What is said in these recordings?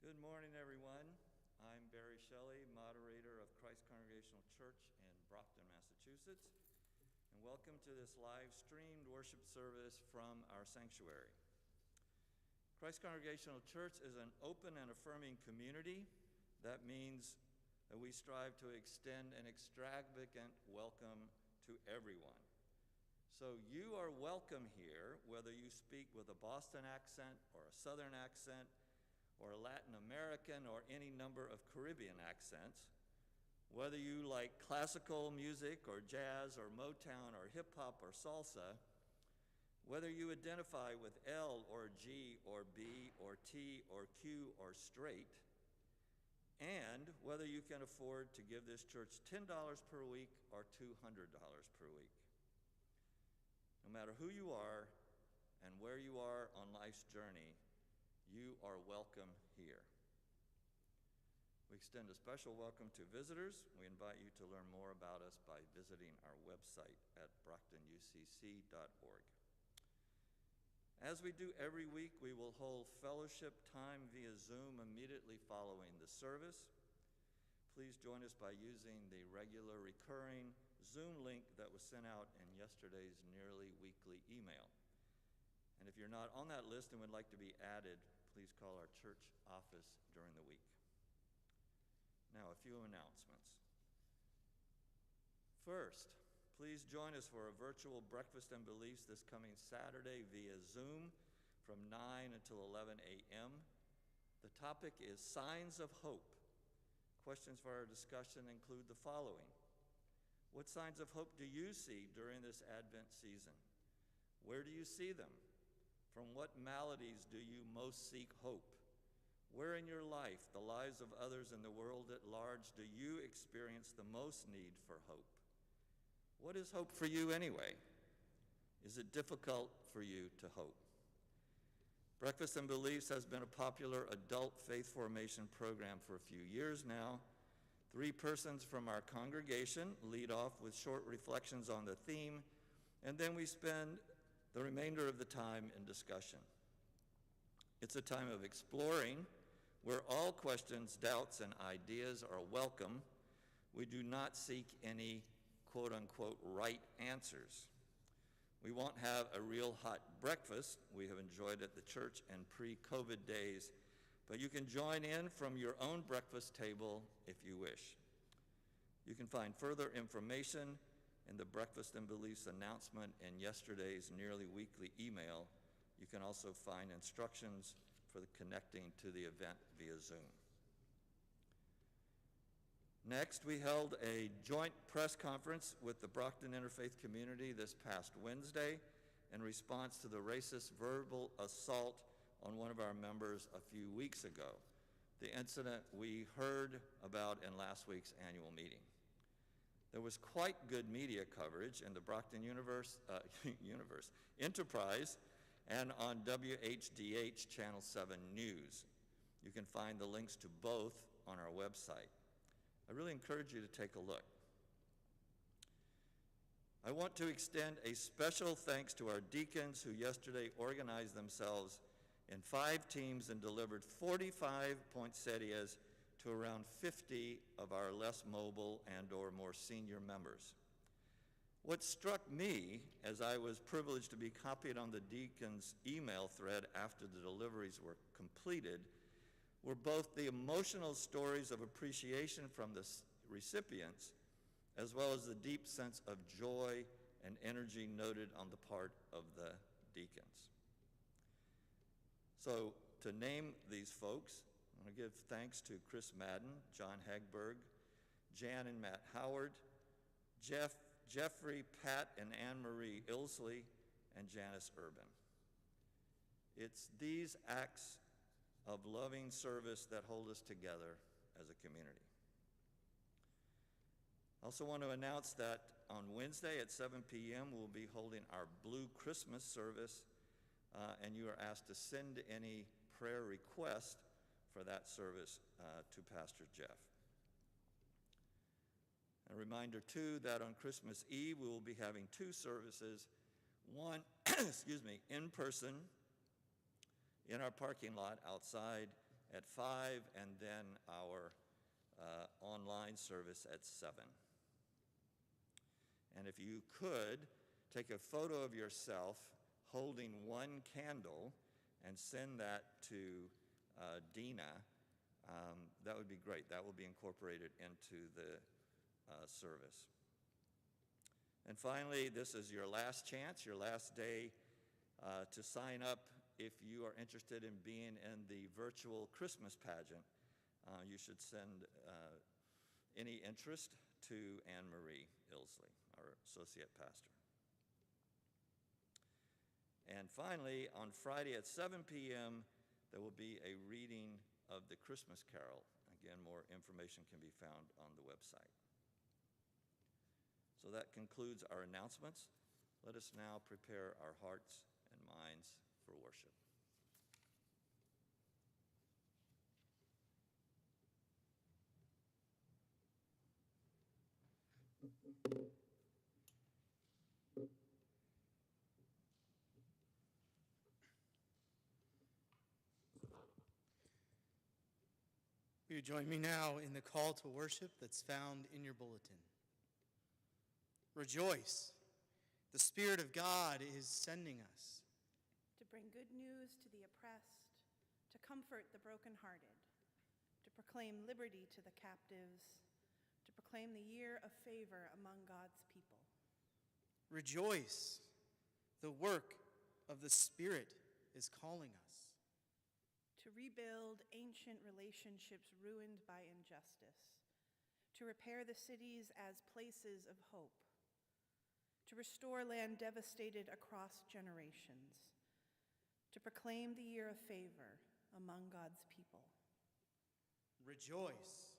Good morning, everyone. I'm Barry Shelley, moderator of Christ Congregational Church in Brockton, Massachusetts, and welcome to this live-streamed worship service from our sanctuary. Christ Congregational Church is an open and affirming community. That means that we strive to extend an extravagant welcome to everyone. So you are welcome here, whether you speak with a Boston accent or a Southern accent, or Latin American, or any number of Caribbean accents, whether you like classical music or jazz or Motown or hip hop or salsa, whether you identify with L or G or B or T or Q or straight, and whether you can afford to give this church $10 per week or $200 per week. No matter who you are and where you are on life's journey, you are welcome here. We extend a special welcome to visitors. We invite you to learn more about us by visiting our website at brocktonucc.org. As we do every week, we will hold fellowship time via Zoom immediately following the service. Please join us by using the regular recurring Zoom link that was sent out in yesterday's nearly weekly email. And if you're not on that list and would like to be added, please call our church office during the week. Now, a few announcements. First, please join us for a virtual breakfast and beliefs this coming Saturday via Zoom from 9 until 11 a.m. The topic is Signs of Hope. Questions for our discussion include the following. What signs of hope do you see during this Advent season? Where do you see them? From what maladies do you most seek hope? Where in your life, the lives of others in the world at large, do you experience the most need for hope? What is hope for you anyway? Is it difficult for you to hope? Breakfast and Beliefs has been a popular adult faith formation program for a few years now. 3 persons from our congregation lead off with short reflections on the theme, and then we spend the remainder of the time in discussion. It's a time of exploring where all questions, doubts, and ideas are welcome. We do not seek any quote-unquote right answers. We won't have a real hot breakfast. We have enjoyed at the church in pre-COVID days, but you can join in from your own breakfast table if you wish. You can find further information in the Breakfast and Beliefs announcement in yesterday's nearly weekly email. You can also find instructions for connecting to the event via Zoom. Next, we held a joint press conference with the Brockton Interfaith community this past Wednesday in response to the racist verbal assault on one of our members a few weeks ago, the incident we heard about in last week's annual meeting. There was quite good media coverage in the Brockton Enterprise and on WHDH Channel 7 News. You can find the links to both on our website. I really encourage you to take a look. I want to extend a special thanks to our deacons who yesterday organized themselves in 5 teams and delivered 45 poinsettias to around 50 of our less mobile and or more senior members. What struck me, as I was privileged to be copied on the deacons' email thread after the deliveries were completed, were both the emotional stories of appreciation from the recipients, as well as the deep sense of joy and energy noted on the part of the deacons. So, to name these folks, I want to give thanks to Chris Madden, John Hagberg, Jan and Matt Howard, Jeffrey, Pat, and Anne-Marie Ilsley, and Janice Urban. It's these acts of loving service that hold us together as a community. I also want to announce that on Wednesday at 7 p.m. we'll be holding our Blue Christmas service, and you are asked to send any prayer request for that service to Pastor Jeff. A reminder, too, that on Christmas Eve, we will be having 2 services, one, in person in our parking lot outside at 5, and then our online service at 7. And if you could, take a photo of yourself holding one candle and send that to Dina. That would be great. That will be incorporated into the service. And finally, this is your last chance, your last day to sign up if you are interested in being in the virtual Christmas pageant. You should send any interest to Anne Marie Ilsley, our associate pastor. And finally, on Friday at 7 p.m., there will be a reading of the Christmas Carol. Again, more information can be found on the website. So that concludes our announcements. Let us now prepare our hearts and minds for worship. Will you join me now in the call to worship that's found in your bulletin? Rejoice! The Spirit of God is sending us. To bring good news to the oppressed, to comfort the brokenhearted, to proclaim liberty to the captives, to proclaim the year of favor among God's people. Rejoice! The work of the Spirit is calling us. To rebuild ancient relationships ruined by injustice, to repair the cities as places of hope, to restore land devastated across generations, to proclaim the year of favor among God's people. Rejoice!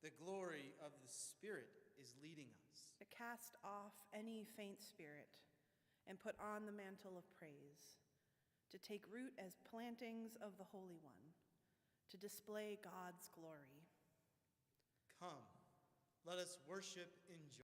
The glory of the Spirit is leading us. To cast off any faint spirit and put on the mantle of praise, to take root as plantings of the Holy One, to display God's glory. Come, let us worship in joy.